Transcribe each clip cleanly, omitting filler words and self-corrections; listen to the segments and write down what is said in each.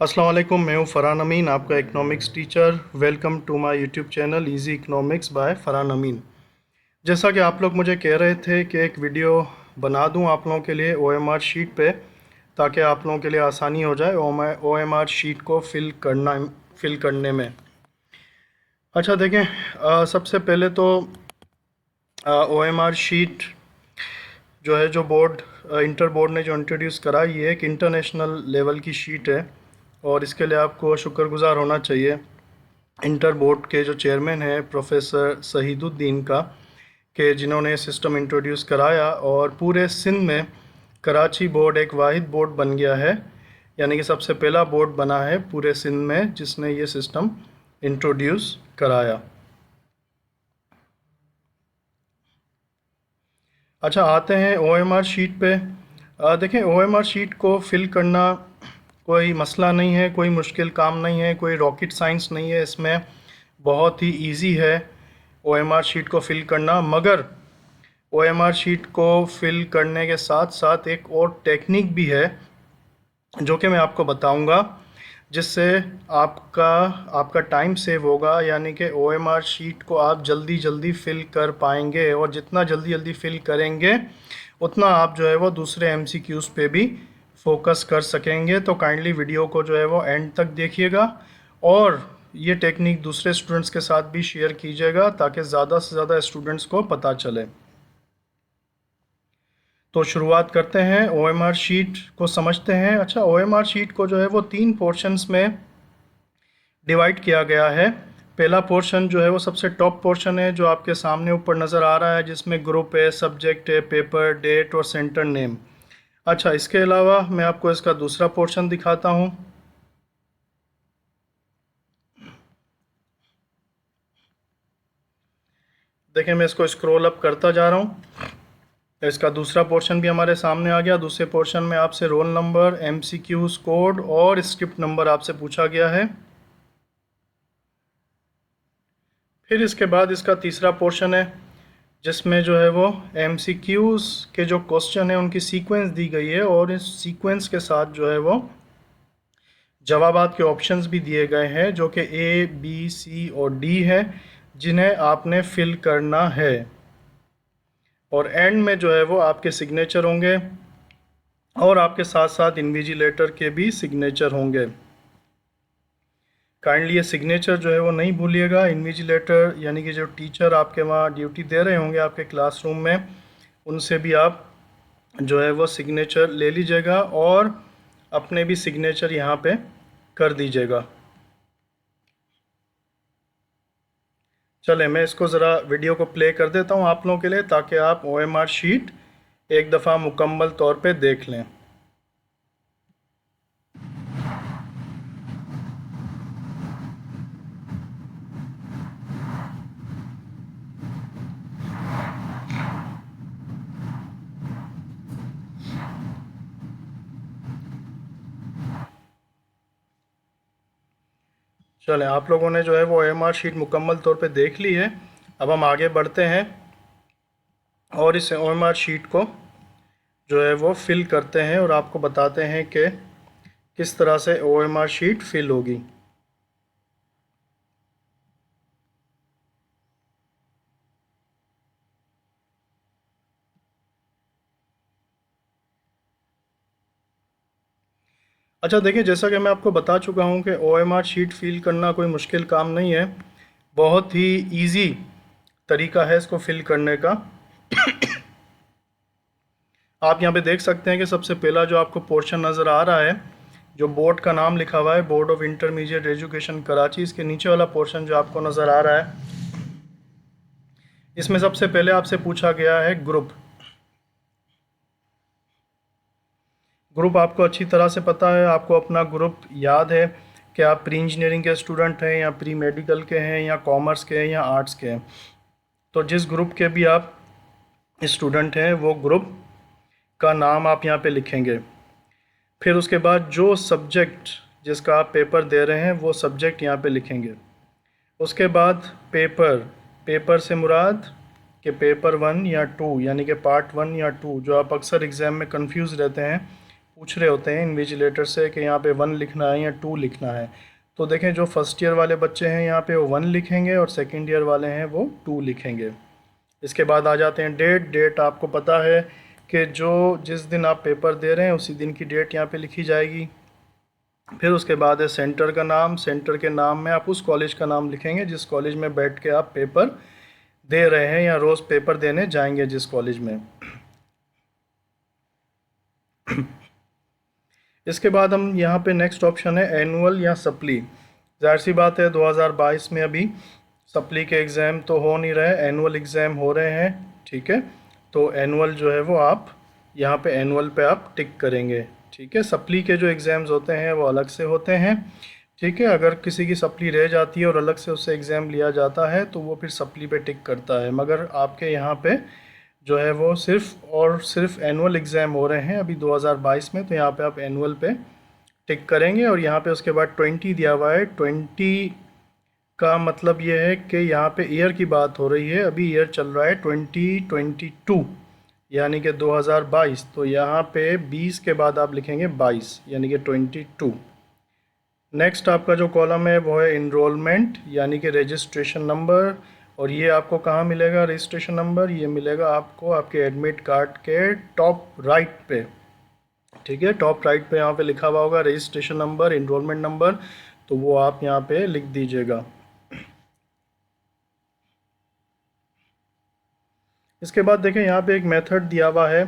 अस्सलाम वालेकुम, मैं हूँ फ़रहान अमीन, आपका economics teacher. Welcome to my YouTube channel easy economics by Farhan Amin. जैसा कि आप लोग मुझे कह रहे थे कि एक वीडियो बना दूँ आप लोगों के लिए ओएमआर शीट पे, ताकि आप लोगों के लिए आसानी हो जाए ओएमआर शीट को फिल करने में। अच्छा देखें, सबसे पहले तो ओएमआर शीट जो है, जो बोर्ड इंटर बोर्ड ने जो इंट्रोड्यूस करा, ये एक इंटरनेशनल लेवल की शीट है और इसके लिए आपको शुक्रगुजार होना चाहिए इंटर बोर्ड के जो चेयरमैन हैं प्रोफेसर शहीदुद्दीन का, कि जिन्होंने सिस्टम इंट्रोड्यूस कराया और पूरे सिंध में कराची बोर्ड एक वाहिद बोर्ड बन गया है। यानी कि सबसे पहला बोर्ड बना है पूरे सिंध में जिसने ये सिस्टम इंट्रोड्यूस कराया। अच्छा, आते हैं ओएमआर शीट पे। देखें, ओएमआर शीट को फिल करना कोई मसला नहीं है, कोई मुश्किल काम नहीं है, कोई रॉकेट साइंस नहीं है। इसमें बहुत ही इजी है ओएमआर शीट को फिल करना। मगर ओएमआर शीट को फिल करने के साथ साथ एक और टेक्निक भी है जो कि मैं आपको बताऊंगा, जिससे आपका आपका टाइम सेव होगा। यानी कि ओएमआर शीट को आप जल्दी जल्दी फिल कर पाएंगे और जितना जल्दी जल्दी फिल करेंगे उतना आप जो है वो दूसरे एमसीक्यूज़ पे भी फोकस कर सकेंगे। तो काइंडली वीडियो को जो है वो एंड तक देखिएगा और ये टेक्निक दूसरे स्टूडेंट्स के साथ भी शेयर कीजिएगा ताकि ज़्यादा से ज़्यादा स्टूडेंट्स को पता चले। तो शुरुआत करते हैं, ओएमआर शीट को समझते हैं। अच्छा, ओएमआर शीट को जो है वो 3 पोर्शंस में डिवाइड किया गया है। पहला पोर्शन जो है वो सबसे टॉप पोर्शन है, जो आपके सामने ऊपर नज़र आ रहा है, जिसमें ग्रुप है, सब्जेक्ट है, पेपर, डेट और सेंटर नेम। अच्छा, इसके अलावा मैं आपको इसका दूसरा पोर्शन दिखाता हूँ। देखें, मैं इसको स्क्रॉल अप करता जा रहा हूँ। इसका दूसरा पोर्शन भी हमारे सामने आ गया। दूसरे पोर्शन में आपसे रोल नंबर, एमसीक्यूज़ कोड और स्क्रिप्ट नंबर आपसे पूछा गया है। फिर इसके बाद इसका तीसरा पोर्शन है जिसमें जो है वो एमसीक्यूज़ के जो क्वेश्चन है उनकी सीक्वेंस दी गई है और इस सीक्वेंस के साथ जो है वो जवाबात के ऑप्शंस भी दिए गए हैं, जो कि ए, बी, सी और डी है, जिन्हें आपने फिल करना है। और एंड में जो है वो आपके सिग्नेचर होंगे और आपके साथ साथ इन्विजिलेटर के भी सिग्नेचर होंगे। काइंडली ये सिग्नेचर जो है वो नहीं भूलिएगा। इन्विजिलेटर यानी कि जो टीचर आपके वहाँ ड्यूटी दे रहे होंगे आपके क्लासरूम में, उनसे भी आप जो है वो सिग्नेचर ले लीजिएगा और अपने भी सिग्नेचर यहाँ पे कर दीजिएगा। चले, मैं इसको ज़रा वीडियो को प्ले कर देता हूँ आप लोगों के लिए, ताकि आप ओएमआर शीट एक दफ़ा मुकम्मल तौर पे देख लें। चलें, आप लोगों ने जो है वो ओएमआर शीट मुकम्मल तौर पे देख ली है। अब हम आगे बढ़ते हैं और इस ओएमआर शीट को जो है वो फिल करते हैं और आपको बताते हैं कि किस तरह से ओएमआर शीट फिल होगी। अच्छा देखिए, जैसा कि मैं आपको बता चुका हूं कि ओएमआर शीट फिल करना कोई मुश्किल काम नहीं है, बहुत ही इजी तरीका है इसको फिल करने का। आप यहाँ पे देख सकते हैं कि सबसे पहला जो आपको पोर्शन नज़र आ रहा है, जो बोर्ड का नाम लिखा हुआ है, board of intermediate education Karachi, इसके नीचे वाला पोर्शन जो आपको नज़र आ रहा है, इसमें सबसे पहले आपसे पूछा गया है ग्रुप। ग्रुप आपको अच्छी तरह से पता है, आपको अपना ग्रुप याद है कि आप प्री इंजीनियरिंग के स्टूडेंट हैं या प्री मेडिकल के हैं या कॉमर्स के हैं या आर्ट्स के हैं। तो जिस ग्रुप के भी आप स्टूडेंट हैं वो ग्रुप का नाम आप यहाँ पे लिखेंगे। फिर उसके बाद जो सब्जेक्ट जिसका आप पेपर दे रहे हैं वो सब्जेक्ट यहाँ पे लिखेंगे। उसके बाद पेपर से मुराद कि पेपर 1 या 2, यानी कि पार्ट 1 या 2, जो आप अक्सर एग्ज़ाम में कंफ्यूज रहते हैं, पूछ रहे होते हैं इन्विजिलेटर से कि यहाँ पे 1 लिखना है या 2 लिखना है। तो देखें जो फर्स्ट ईयर वाले बच्चे हैं यहाँ पे वो 1 लिखेंगे और सेकेंड ईयर वाले हैं वो 2 लिखेंगे। इसके बाद आ जाते हैं डेट आपको पता है कि जो जिस दिन आप पेपर दे रहे हैं उसी दिन की डेट यहाँ पे लिखी जाएगी। फिर उसके बाद है सेंटर का नाम, सेंटर के नाम में आप उस कॉलेज का नाम लिखेंगे जिस कॉलेज में बैठ के आप पेपर दे रहे हैं या रोज़ पेपर देने जाएंगे जिस कॉलेज में। इसके बाद हम यहाँ पे नेक्स्ट ऑप्शन है एनुअल या सप्ली। जाहिर सी बात है 2022 में अभी सप्ली के एग्ज़ाम तो हो नहीं रहे, एनुअल एग्ज़ाम हो रहे हैं, ठीक है। तो एनुअल जो है वो आप यहाँ पे एनुअल पे आप टिक करेंगे, ठीक है। सप्ली के जो एग्ज़ाम्स होते हैं वो अलग से होते हैं, ठीक है। अगर किसी की सप्ली रह जाती है और अलग से उससे एग्ज़ाम लिया जाता है तो वो फिर सप्ली पे टिक करता है, मगर आपके यहाँ पे जो है वो सिर्फ़ और सिर्फ एनुअल एग्ज़ाम हो रहे हैं अभी 2022 में, तो यहाँ पे आप एनुअल पे टिक करेंगे। और यहाँ पे उसके बाद 20 दिया हुआ है, 20 का मतलब ये है कि यहाँ पे ईयर की बात हो रही है, अभी ईयर चल रहा है 2022 यानी कि 2022, तो यहाँ पे 20 के बाद आप लिखेंगे 22 यानी कि 22। नेक्स्ट आपका जो कॉलम है वो है इनरोलमेंट यानी कि रजिस्ट्रेशन नंबर, और ये आपको कहाँ मिलेगा रजिस्ट्रेशन नंबर, ये मिलेगा आपको आपके एडमिट कार्ड के टॉप राइट पे, ठीक है। टॉप राइट पे यहाँ पे लिखा हुआ होगा रजिस्ट्रेशन नंबर, इनरोलमेंट नंबर, तो वो आप यहाँ पे लिख दीजिएगा। इसके बाद देखें यहाँ पे एक मेथड दिया हुआ है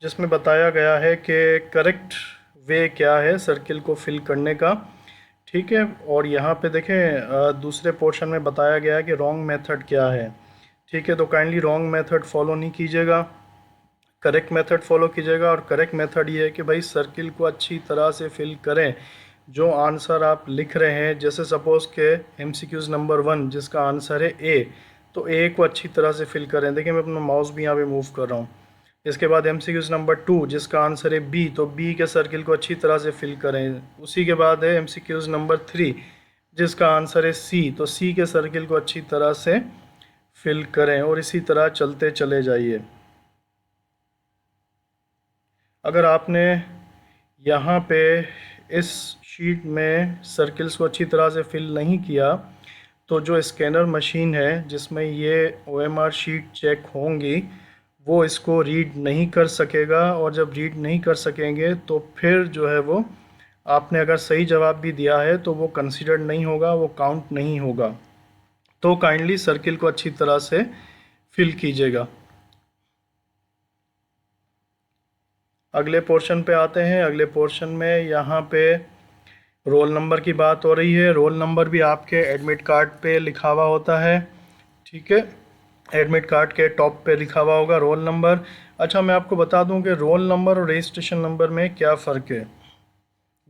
जिसमें बताया गया है कि करेक्ट वे क्या है सर्किल को फिल करने का, ठीक है। और यहाँ पे देखें दूसरे पोर्शन में बताया गया है कि रॉन्ग मेथड क्या है, ठीक है। तो काइंडली रॉन्ग मेथड फॉलो नहीं कीजिएगा, करेक्ट मेथड फॉलो कीजिएगा। और करेक्ट मेथड ये है कि भाई सर्किल को अच्छी तरह से फिल करें, जो आंसर आप लिख रहे हैं, जैसे सपोज़ के MCQs नंबर 1 जिसका आंसर है ए, तो ए को अच्छी तरह से फिल करें। देखिए मैं अपना माउस भी यहाँ पे मूव कर रहा हूँ। इसके बाद MCQs नंबर 2 जिसका आंसर है बी, तो बी के सर्किल को अच्छी तरह से फिल करें। उसी के बाद है MCQs नंबर 3 जिसका आंसर है सी, तो सी के सर्किल को अच्छी तरह से फिल करें, और इसी तरह चलते चले जाइए। अगर आपने यहाँ पे इस शीट में सर्किल्स को अच्छी तरह से फिल नहीं किया तो जो स्कैनर मशीन है जिसमें ये OMR शीट चेक होंगी वो इसको रीड नहीं कर सकेगा, और जब रीड नहीं कर सकेंगे तो फिर जो है वो आपने अगर सही जवाब भी दिया है तो वो कंसीडर्ड नहीं होगा, वो काउंट नहीं होगा। तो काइंडली सर्किल को अच्छी तरह से फिल कीजिएगा। अगले पोर्शन पे आते हैं। अगले पोर्शन में यहाँ पे रोल नंबर की बात हो रही है। रोल नंबर भी आपके एडमिट कार्ड पे लिखा हुआ होता है, ठीक है। एडमिट कार्ड के टॉप पे लिखा हुआ होगा रोल नंबर। अच्छा मैं आपको बता दूं कि रोल नंबर और रजिस्ट्रेशन नंबर में क्या फ़र्क है,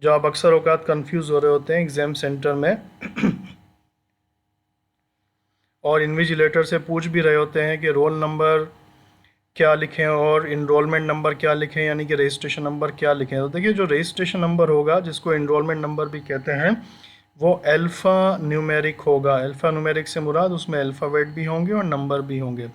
जो आप अक्सर औकात कंफ्यूज हो रहे होते हैं एग्ज़ाम सेंटर में और इन्विजिलेटर से पूछ भी रहे होते हैं कि रोल नंबर क्या लिखें और इनरोलमेंट नंबर क्या लिखें, यानी कि रजिस्ट्रेशन नंबर क्या लिखें। तो देखिए जो रजिस्ट्रेशन नंबर होगा जिसको इनरोलमेंट नंबर भी कहते हैं वो अल्फ़ा न्यूमेरिक होगा। अल्फ़ा न्यूमेरिक से मुराद उसमें अल्फ़ाबेट भी होंगे और नंबर भी होंगे,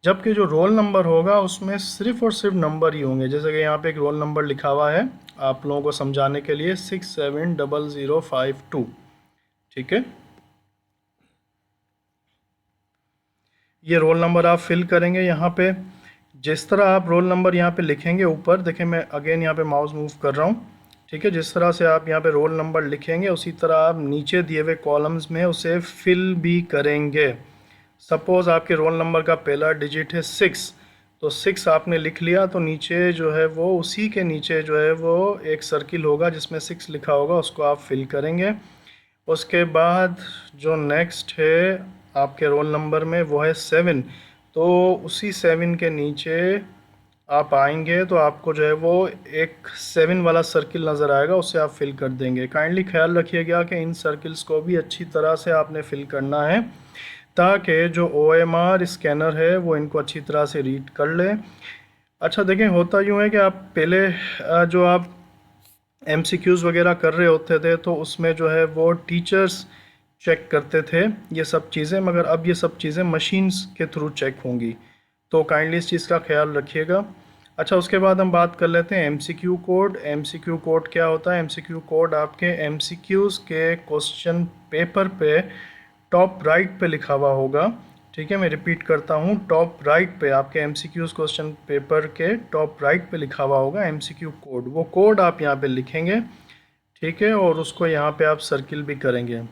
जबकि जो रोल नंबर होगा उसमें सिर्फ़ और सिर्फ नंबर ही होंगे। जैसे कि यहाँ पे एक रोल नंबर लिखा हुआ है आप लोगों को समझाने के लिए 670052, ठीक है। ये रोल नंबर आप फिल करेंगे यहाँ पे। जिस तरह आप रोल नंबर यहाँ पे लिखेंगे ऊपर, देखें मैं अगेन यहाँ पे माउस मूव कर रहा हूँ, ठीक है। जिस तरह से आप यहाँ पे रोल नंबर लिखेंगे उसी तरह आप नीचे दिए हुए कॉलम्स में उसे फिल भी करेंगे। सपोज़ आपके रोल नंबर का पहला डिजिट है 6, तो 6 आपने लिख लिया, तो नीचे जो है वो उसी के नीचे जो है वो एक सर्किल होगा जिसमें 6 लिखा होगा, उसको आप फिल करेंगे। उसके बाद जो नेक्स्ट है आपके रोल नंबर में वो है 7, तो उसी 7 के नीचे आप आएंगे तो आपको जो है वो एक 7 वाला सर्किल नज़र आएगा, उसे आप फिल कर देंगे। काइंडली ख्याल रखिएगा कि इन सर्किल्स को भी अच्छी तरह से आपने फिल करना है ताकि जो OMR स्कैनर है वो इनको अच्छी तरह से रीड कर ले। अच्छा देखें होता यूँ है कि आप पहले जो आप MCQs वगैरह कर रहे होते थे तो उसमें जो है वो टीचर्स चेक करते थे ये सब चीज़ें, मगर अब ये सब चीज़ें मशीन्स के थ्रू चेक होंगी, तो काइंडली इस चीज़ का ख्याल रखिएगा। अच्छा, उसके बाद हम बात कर लेते हैं एमसीक्यू कोड। एमसीक्यू कोड क्या होता है? एमसीक्यू कोड आपके एमसीक्यूज़ के क्वेश्चन पेपर पे टॉप राइट पे लिखा हुआ होगा। ठीक है, मैं रिपीट करता हूँ, टॉप राइट पे आपके एमसीक्यूज़ क्वेश्चन पेपर के टॉप राइट पे लिखा हुआ होगा एमसीक्यू कोड। वो कोड आप यहाँ पे लिखेंगे, ठीक है, और उसको यहाँ पे आप सर्किल भी करेंगे।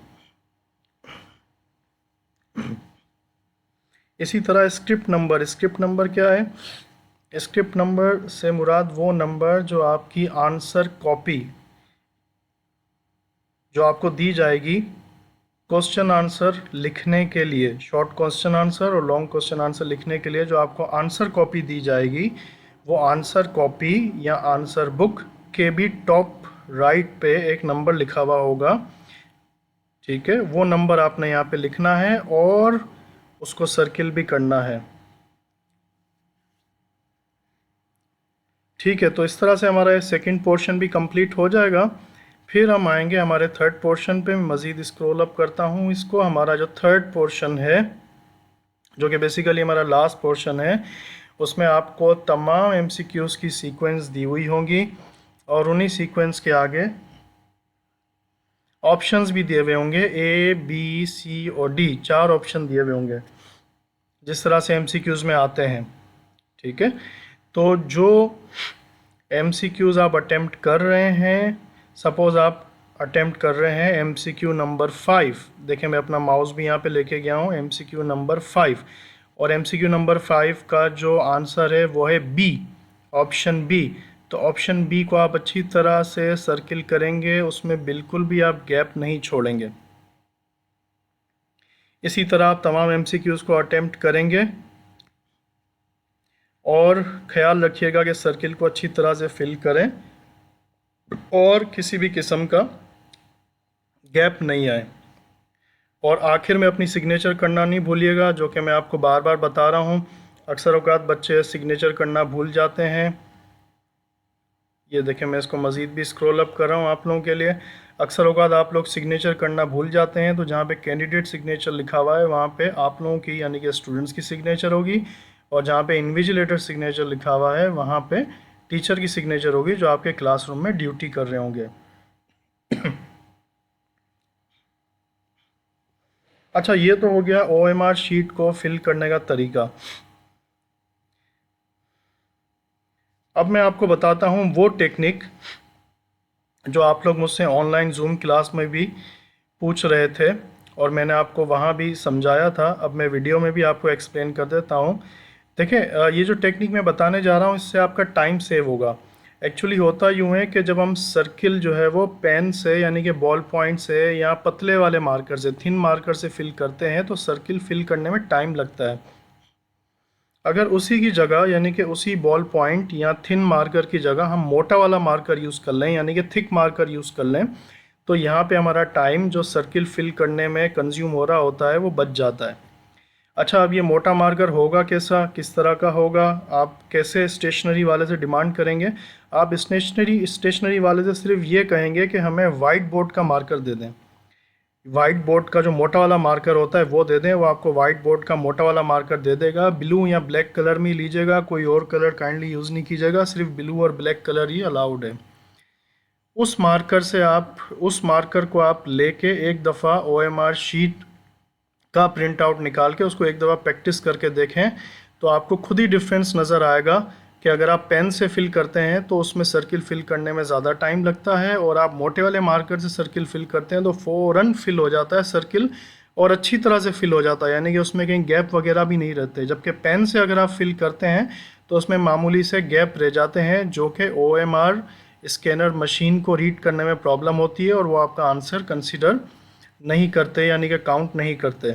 इसी तरह स्क्रिप्ट नंबर। स्क्रिप्ट नंबर क्या है? स्क्रिप्ट नंबर से मुराद वो नंबर जो आपकी आंसर कॉपी जो आपको दी जाएगी क्वेश्चन आंसर लिखने के लिए, शॉर्ट क्वेश्चन आंसर और लॉन्ग क्वेश्चन आंसर लिखने के लिए जो आपको आंसर कॉपी दी जाएगी, वो आंसर कॉपी या आंसर बुक के भी टॉप राइट पे एक नंबर लिखा हुआ होगा। ठीक है, वो नंबर आपने यहाँ पे लिखना है और उसको सर्किल भी करना है। ठीक है, तो इस तरह से हमारा सेकंड पोर्शन भी कंप्लीट हो जाएगा। फिर हम आएंगे हमारे थर्ड पोर्शन पे। मज़ीद स्क्रॉल अप करता हूँ इसको। हमारा जो थर्ड पोर्शन है, जो कि बेसिकली हमारा लास्ट पोर्शन है, उसमें आपको तमाम एमसीक्यूज़ की सीक्वेंस दी हुई होंगी और उन्हीं सीक्वेंस के आगे ऑप्शंस भी दिए हुए होंगे। ए, बी, सी और डी, 4 ऑप्शन दिए हुए होंगे जिस तरह से एमसीक्यूज़ में आते हैं। ठीक है, तो जो एमसीक्यूज़ आप अटेम्प्ट कर रहे हैं, सपोज़ आप अटेम्प्ट कर रहे हैं एमसीक्यू नंबर 5, देखें मैं अपना माउस भी यहाँ पे लेके गया हूँ, एमसीक्यू नंबर 5, और एमसीक्यू नंबर 5 का जो आंसर है वो है बी, ऑप्शन बी। तो ऑप्शन बी को आप अच्छी तरह से सर्किल करेंगे, उसमें बिल्कुल भी आप गैप नहीं छोड़ेंगे। इसी तरह आप तमाम एमसीक्यूज़ को अटेम्प्ट करेंगे और ख्याल रखिएगा कि सर्किल को अच्छी तरह से फिल करें और किसी भी किस्म का गैप नहीं आए। और आखिर में अपनी सिग्नेचर करना नहीं भूलिएगा, जो कि मैं आपको बार बार बता रहा हूँ। अक्सर औक़ात बच्चे सिग्नेचर करना भूल जाते हैं। ये देखें, मैं इसको मज़ीद भी स्क्रॉल अप कर रहा हूँ आप लोगों के लिए। अक्सर औक़ात आप लोग सिग्नेचर करना भूल जाते हैं, तो जहाँ पे कैंडिडेट सिग्नेचर लिखा हुआ है वहाँ पे आप लोगों की यानी कि स्टूडेंट्स की सिग्नेचर होगी, और जहाँ पे इन्विजिलेटर सिग्नेचर लिखा हुआ है वहाँ पे टीचर की सिग्नेचर होगी जो आपके क्लासरूम में ड्यूटी कर रहे होंगे। अच्छा, ये तो हो गया OMR शीट को फिल करने का तरीका। अब मैं आपको बताता हूँ वो टेक्निक जो आप लोग मुझसे ऑनलाइन जूम क्लास में भी पूछ रहे थे और मैंने आपको वहाँ भी समझाया था। अब मैं वीडियो में भी आपको एक्सप्लेन कर देता हूँ। देखें, ये जो टेक्निक मैं बताने जा रहा हूँ इससे आपका टाइम सेव होगा। एक्चुअली होता यूँ है कि जब हम सर्किल जो है वो पेन से यानी कि बॉल पॉइंट से या पतले वाले मार्कर से, थिन मार्कर से फिल करते हैं तो सर्किल फिल करने में टाइम लगता है। अगर उसी की जगह यानी कि उसी बॉल पॉइंट या थिन मार्कर की जगह हम मोटा वाला मार्कर यूज़ कर लें यानी कि थिक मार्कर यूज़ कर लें, तो यहाँ पे हमारा टाइम जो सर्किल फिल करने में कंज्यूम हो रहा होता है वो बच जाता है। अच्छा, अब ये मोटा मार्कर होगा कैसा, किस तरह का होगा, आप कैसे स्टेशनरी वाले से डिमांड करेंगे? आप स्टेशनरी वाले से सिर्फ ये कहेंगे कि हमें वाइट बोर्ड का मार्कर दे दें। वाइट बोर्ड का जो मोटा वाला मार्कर होता है वो दे दें, वो आपको वाइट बोर्ड का मोटा वाला मार्कर दे देगा। ब्लू या ब्लैक कलर में लीजिएगा, कोई और कलर काइंडली यूज़ नहीं कीजिएगा, सिर्फ ब्लू और ब्लैक कलर ही अलाउड है। उस मार्कर को आप लेके एक दफ़ा OMR शीट का प्रिंट आउट निकाल के उसको एक दफ़ा प्रैक्टिस करके देखें, तो आपको खुद ही डिफरेंस नज़र आएगा कि अगर आप पेन से फिल करते हैं तो उसमें सर्किल फिल करने में ज़्यादा टाइम लगता है, और आप मोटे वाले मार्कर से सर्किल फिल करते हैं तो फ़ौरन फिल हो जाता है सर्किल, और अच्छी तरह से फिल हो जाता है, यानी कि उसमें कहीं गैप वगैरह भी नहीं रहते। जबकि पेन से अगर आप फिल करते हैं तो उसमें मामूली से गैप रह जाते हैं, जो कि OMR स्कैनर मशीन को रीड करने में प्रॉब्लम होती है और वो आपका आंसर कंसिडर नहीं करते यानी कि काउंट नहीं करते।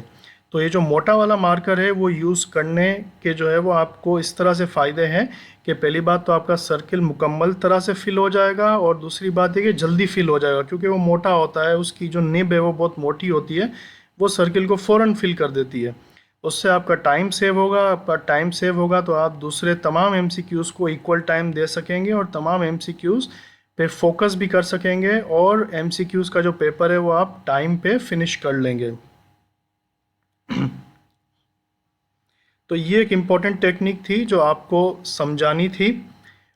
तो ये जो मोटा वाला मार्कर है वो यूज़ करने के जो है वो आपको इस तरह से फ़ायदे हैं कि पहली बात तो आपका सर्किल मुकम्मल तरह से फिल हो जाएगा, और दूसरी बात है कि जल्दी फिल हो जाएगा क्योंकि वो मोटा होता है, उसकी जो निब है वो बहुत मोटी होती है, वो सर्किल को फ़ौरन फिल कर देती है। उससे आपका टाइम सेव होगा। आपका टाइम सेव होगा तो आप दूसरे तमाम MCQs को इक्वल टाइम दे सकेंगे और तमाम MCQs पे फोकस भी कर सकेंगे, और MCQs का जो पेपर है वो आप टाइम पे फिनिश कर लेंगे। तो ये एक इम्पॉर्टेंट टेक्निक थी जो आपको समझानी थी।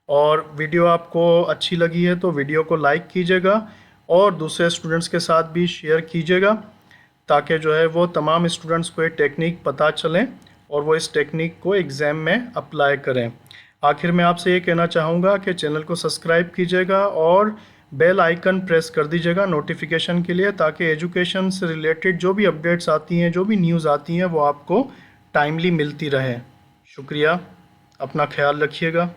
और वीडियो आपको अच्छी लगी है तो वीडियो को लाइक कीजिएगा और दूसरे स्टूडेंट्स के साथ भी शेयर कीजिएगा, ताकि जो है वो तमाम स्टूडेंट्स को ये टेक्निक पता चलें और वो इस टेक्निक को एग्ज़ाम में अप्लाई करें। आखिर में आपसे ये कहना चाहूँगा कि चैनल को सब्सक्राइब कीजिएगा और बेल आइकन प्रेस कर दीजिएगा नोटिफिकेशन के लिए, ताकि एजुकेशन से रिलेटेड जो भी अपडेट्स आती हैं, जो भी न्यूज़ आती हैं, वो आपको टाइमली मिलती रहे। शुक्रिया, अपना ख्याल रखिएगा।